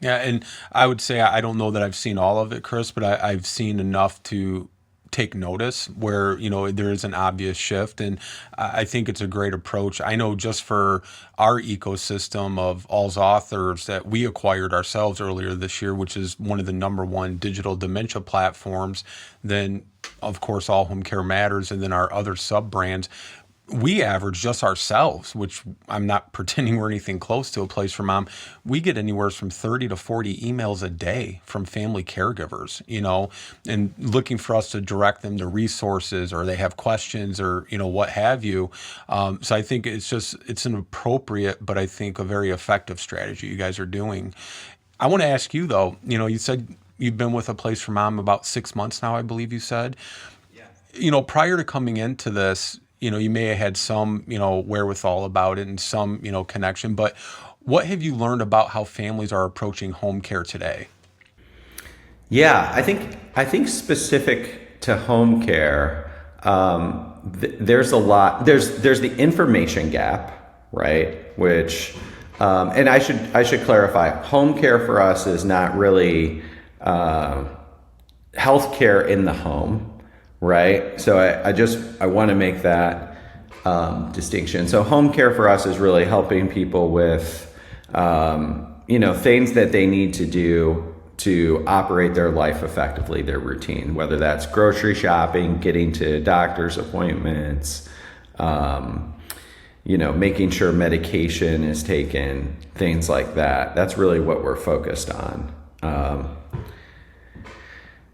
Yeah, and I would say I don't know that I've seen all of it, Chris, but I've seen enough to take notice where there is an obvious shift, and I think it's a great approach. I know just for our ecosystem of All's authors that we acquired ourselves earlier this year, which is one of the number one digital dementia platforms, then of course All Home Care Matters, and then our other sub brands, we average just ourselves, which I'm not pretending we're anything close to a place for mom. We get anywhere from 30 to 40 emails a day from family caregivers, and looking for us to direct them to resources, or they have questions, or, what have you. So I think it's an appropriate, but I think a very effective strategy you guys are doing. I want to ask you though, you said you've been with a place for mom about 6 months now, I believe you said. Prior to coming into this, you may have had some, wherewithal about it and some, connection, but what have you learned about how families are approaching home care today? Yeah, I think specific to home care, there's a lot. There's the information gap, right? Which, and I should clarify, home care for us is not really health care in the home, right? So I want to make that distinction. So home care for us is really helping people with things that they need to do to operate their life effectively, their routine, whether that's grocery shopping, getting to doctor's appointments, making sure medication is taken, things like that. That's really what we're focused on.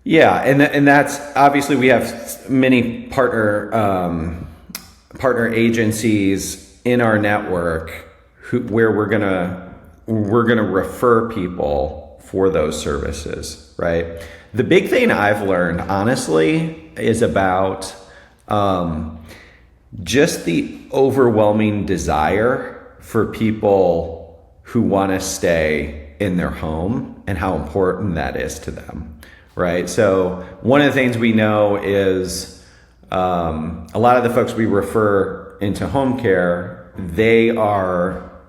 Yeah, and that's obviously we have many partner agencies in our network where we're gonna refer people for those services, right? The big thing I've learned, honestly, is about just the overwhelming desire for people who want to stay in their home and how important that is to them, right? So one of the things we know is a lot of the folks we refer into home care,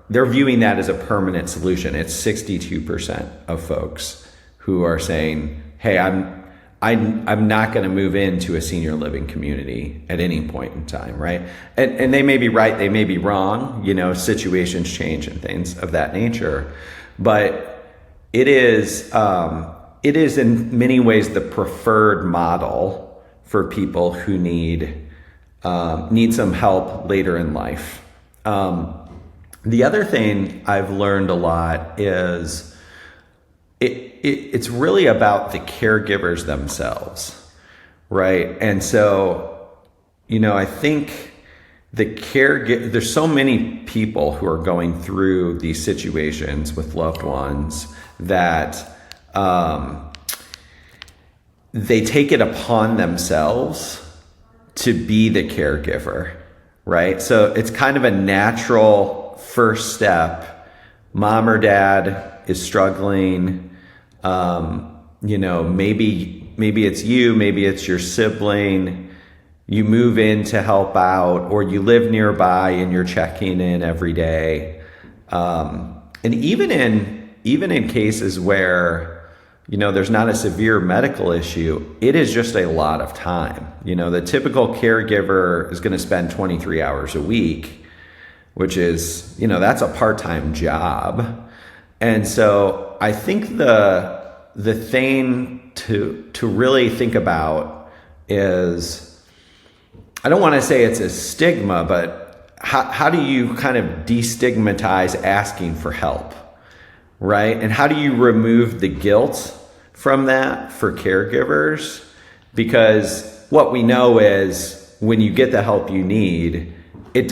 they're viewing that as a permanent solution. It's 62% of folks who are saying, "Hey, I'm not going to move into a senior living community at any point in time," right? And they may be right, they may be wrong. Situations change and things of that nature, but it is in many ways the preferred model for people who need some help later in life. The other thing I've learned a lot is it's really about the caregivers themselves, right? And so, I think there's so many people who are going through these situations with loved ones that they take it upon themselves to be the caregiver, right? So it's kind of a natural first step. Mom or dad is struggling. Maybe it's you, maybe it's your sibling. You move in to help out, or you live nearby and you're checking in every day. And even in cases where there's not a severe medical issue, it is just a lot of time. The typical caregiver is going to spend 23 hours a week, which is, that's a part-time job. And so I think the thing to really think about is, I don't want to say it's a stigma, but how do you kind of destigmatize asking for help, right? And how do you remove the guilt from that for caregivers? Because what we know is when you get the help you need, it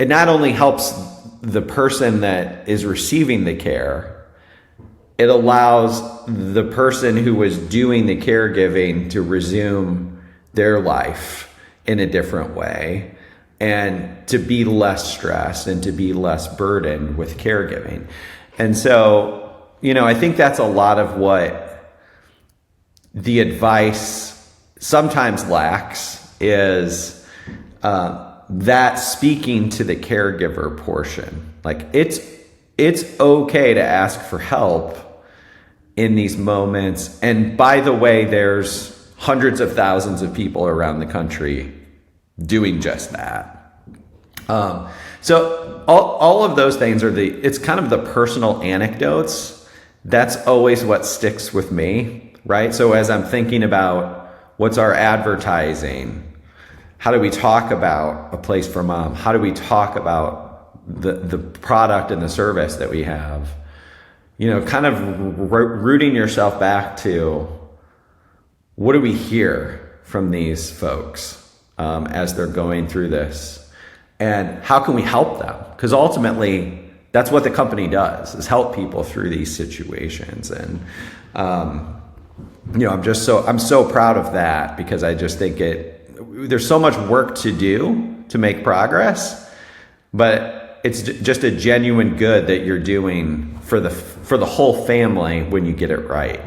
not only helps the person that is receiving the care, it allows the person who was doing the caregiving to resume their life in a different way and to be less stressed and to be less burdened with caregiving. And so, I think that's a lot of what the advice sometimes lacks is that speaking to the caregiver portion. Like it's it's okay to ask for help in these moments. And by the way, there's hundreds of thousands of people around the country doing just that. So all of those things it's kind of the personal anecdotes. That's always what sticks with me, right? So as I'm thinking about what's our advertising, how do we talk about A Place for Mom? How do we talk about the product and the service that we have? Kind of rooting yourself back to, what do we hear from these folks as they're going through this? And how can we help them? Because ultimately, that's what the company does, is help people through these situations. And, I'm so proud of that, because I just think there's so much work to do to make progress, but it's just a genuine good that you're doing for the whole family when you get it right.